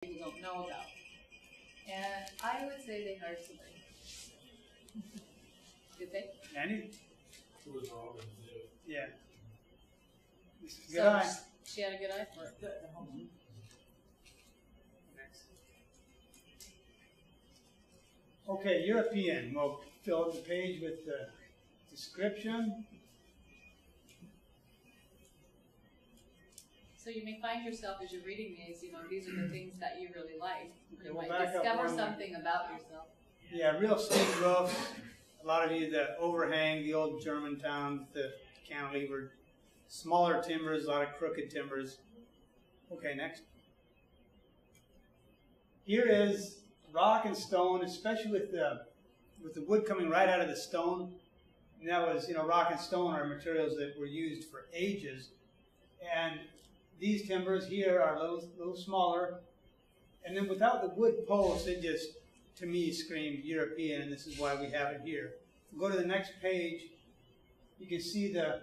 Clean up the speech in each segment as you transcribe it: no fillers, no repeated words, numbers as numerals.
people don't know about. And I would say they hired somebody. Did they? Annie? Who was wrong? Yeah. Good So eye. she had a good eye for it. Good. Next. Okay, European. We'll fill up the page with the description. So you may find yourself as you're reading these, these are the things that you really like. You We'll might back up discover one more. something about yourself. Yeah, real steep roofs. A lot of you that overhang the old Germantown, the cantilever, smaller timbers, a lot of crooked timbers. Okay, next. Here is rock and stone, especially with the wood coming right out of the stone. And that was, rock and stone are materials that were used for ages. And these timbers here are a little smaller. And then without the wood posts, it just, to me, screamed European, and this is why we have it here. Go to the next page. You can see the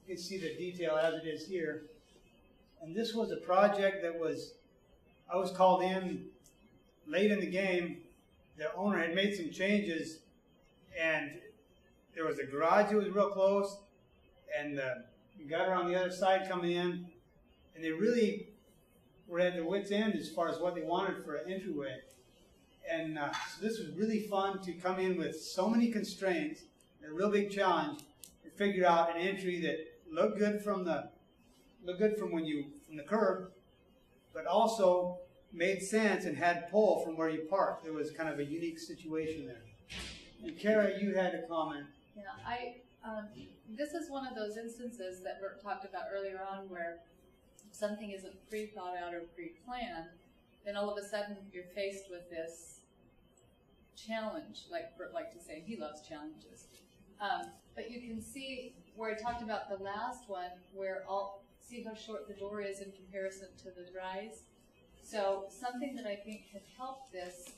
detail as it is here. And this was a project that I was called in late in the game. The owner had made some changes, and there was a garage that was real close, and the gutter on the other side coming in, and they really were at their wits' end as far as what they wanted for an entryway. And so this was really fun to come in with so many constraints, a real big challenge, to figure out an entry that looked good from the curb, but also made sense and had pull from where you parked. There was kind of a unique situation there. And Kara, you had a comment. Yeah, this is one of those instances that Bert talked about earlier on where something isn't pre-thought out or pre-planned, then all of a sudden you're faced with this challenge, like Bert liked to say, he loves challenges. But you can see where I talked about the last one, see how short the door is in comparison to the rise. So something that I think could help this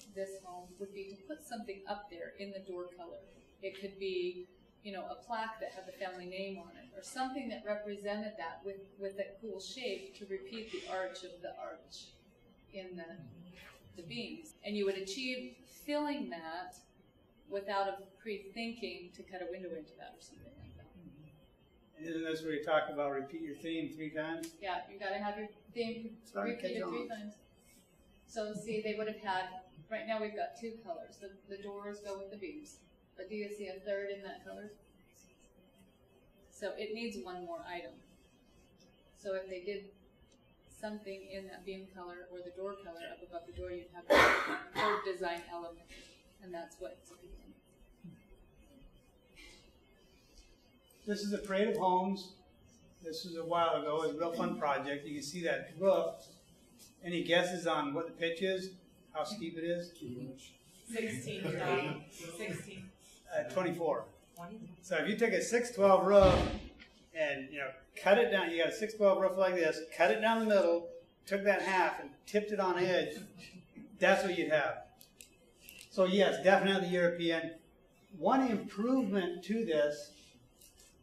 home would be to put something up there in the door color. It could be, a plaque that had the family name on it, or something that represented that with that cool shape to repeat the arch of the arch in the beams. And you would achieve filling that without a pre-thinking to cut a window into that or something like that. And isn't this where you talk about repeat your theme 3 times? Yeah, you got to have your theme repeated 3 times. So see, they would have had, right now we've got 2 colors. The doors go with the beams. But do you see a third in that color? So it needs one more item. So if they did something in that beam color or the door color up above the door, you'd have a third design element. And that's what's appealing. This is a Parade of Homes. This was a while ago. It was a real fun project. You can see that roof. Any guesses on what the pitch is? How steep it is? 16. 16. 24. 20. So if you take a 612 roof and cut it down, you got a 612 roof like this, cut it down the middle, took that half and tipped it on edge, that's what you'd have. So yes, definitely European. One improvement to this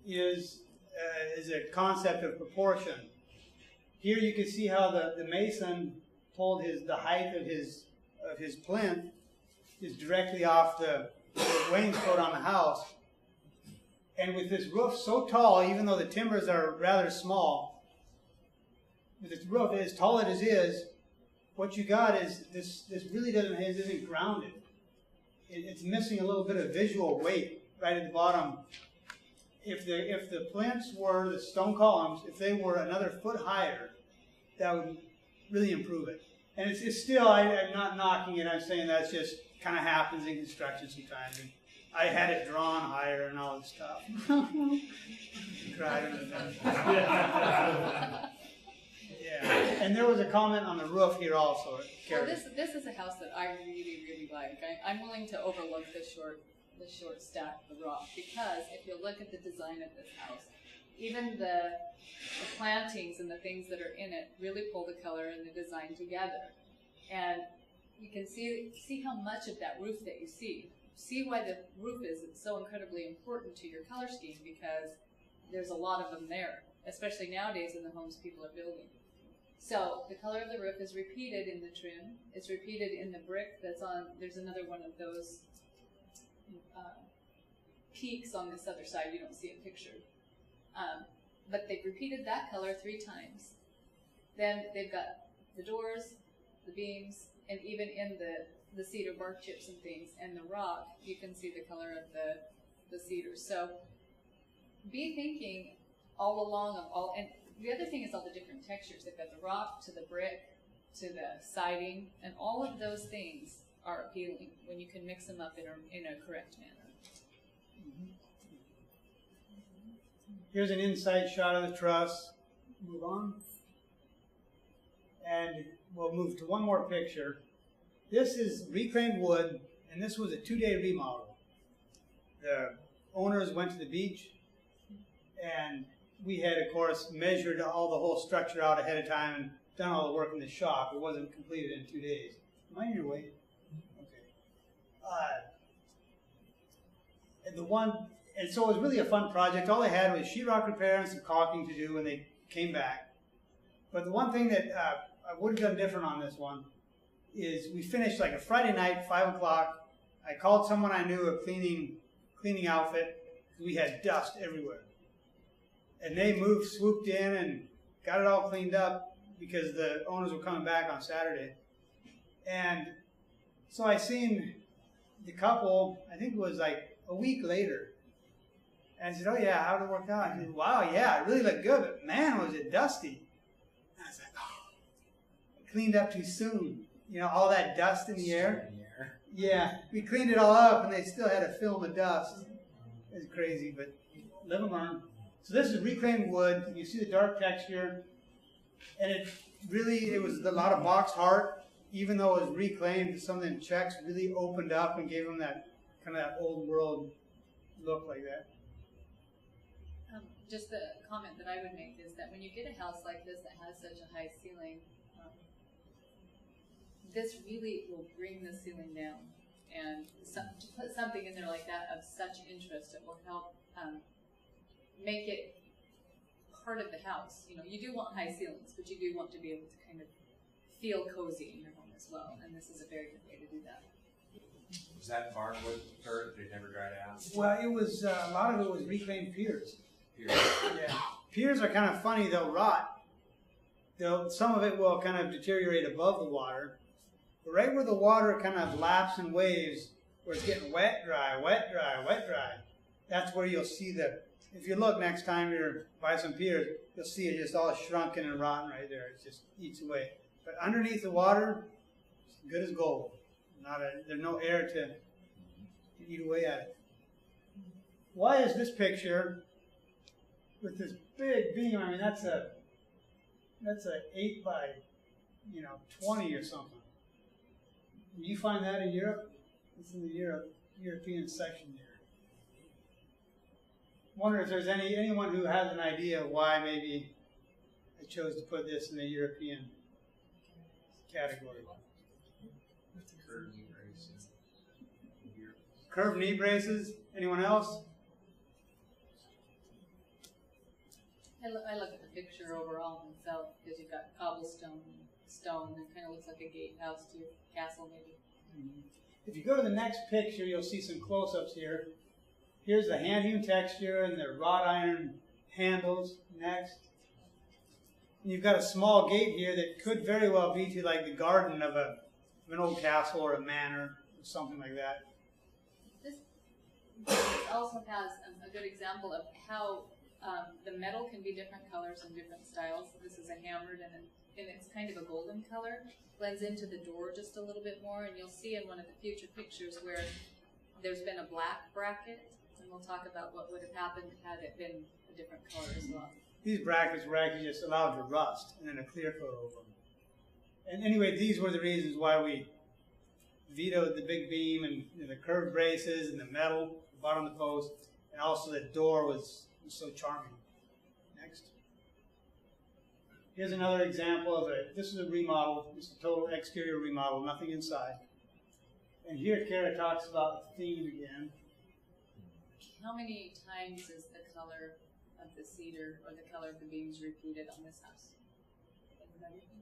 is a concept of proportion. Here you can see how the mason pulled the height of his plinth is directly off the wainscot on the house. And with this roof so tall, even though the timbers are rather small, with this roof as tall as it is, what you got is this really isn't grounded. It's missing a little bit of visual weight right at the bottom. If the plinths were the stone columns, if they were another foot higher, that would really improve it. And it's still, I'm not knocking it, I'm saying that's just kind of happens in construction sometimes. And I had it drawn higher and all this stuff. Cried under that. Yeah. And there was a comment on the roof here also. Well, this is a house that I really, really like. I'm willing to overlook the short stack of the rock because if you look at the design of this house, even the plantings and the things that are in it really pull the color and the design together. And you can see how much of that roof that you see. See why the roof is so incredibly important to your color scheme because there's a lot of them there, especially nowadays in the homes people are building. So the color of the roof is repeated in the trim. It's repeated in the brick that's on. There's another one of those peaks on this other side. You don't see it pictured. But they've repeated that color 3 times. Then they've got the doors, the beams, and even in the cedar bark chips and things, and the rock, you can see the color of the cedar. So be thinking all along of all, and the other thing is all the different textures. They've got the rock to the brick to the siding, and all of those things are appealing when you can mix them up in a correct manner. Here's an inside shot of the truss. Move on. And we'll move to one more picture. This is reclaimed wood, and this was a 2-day remodel. The owners went to the beach, and we had, of course, measured all the whole structure out ahead of time and done all the work in the shop. It wasn't completed in 2 days. Am I in your way? Okay. And so it was really a fun project. All they had was sheetrock repair and some caulking to do when they came back. But the one thing that I would have done different on this one is we finished like a Friday night, 5 o'clock. I called someone I knew, a cleaning outfit, because we had dust everywhere. And they swooped in and got it all cleaned up because the owners were coming back on Saturday. And so I seen the couple, I think it was like a week later. And I said, oh yeah, how'd it work out? He said, wow, yeah, it really looked good, but man, was it dusty. And I was like, oh, I cleaned up too soon. You know, all that dust in the air. Yeah, we cleaned it all up and they still had a film of dust. It was crazy, but live and learn. So this is reclaimed wood. You see the dark texture. And it was a lot of boxed heart. Even though it was reclaimed, some of the checks really opened up and gave them that kind of that old world look like that. Just the comment that I would make is that when you get a house like this that has such a high ceiling, this really will bring the ceiling down. And to put something in there like that of such interest, it will help make it part of the house. You know, you do want high ceilings, but you do want to be able to kind of feel cozy in your home as well. And this is a very good way to do that. Was that barnwood dirt that never dried out? Well, it was a lot of it was reclaimed piers. Here. Yeah, piers are kind of funny. They'll rot. Some of it will kind of deteriorate above the water. But right where the water kind of laps in waves, where it's getting wet, dry, wet, dry, wet, dry, that's where you'll see if you look next time you're by some piers, you'll see it just all shrunken and rotten right there. It just eats away. But underneath the water, it's good as gold. There's no air to eat away at it. Why is this picture with this big beam? I mean, that's a 8 by 20 or something. You find that in Europe? It's in the European section here. Wonder if there's anyone who has an idea why maybe I chose to put this in the European category. Curved knee braces. Curved knee braces. Anyone else? I look at the picture overall myself because you've got cobblestone, stone, and it kind of looks like a gatehouse to a castle maybe. Mm-hmm. If you go to the next picture, you'll see some close-ups here. Here's the hand-hewn texture and the wrought iron handles next. And you've got a small gate here that could very well be to like the garden of an old castle or a manor or something like that. This also has a good example of how the metal can be different colors and different styles. This is a hammered and it's kind of a golden color. Blends into the door just a little bit more, and you'll see in one of the future pictures where there's been a black bracket, and we'll talk about what would have happened had it been a different color as well. These brackets were actually just allowed to rust and then a clear coat over them. And anyway, these were the reasons why we vetoed the big beam and the curved braces and the metal bottom of the post, and also the door was so charming. Next. Here's another example of this is a remodel. It's a total exterior remodel, nothing inside. And here Kara talks about the theme again. How many times is the color of the cedar or the color of the beams repeated on this house? everybody.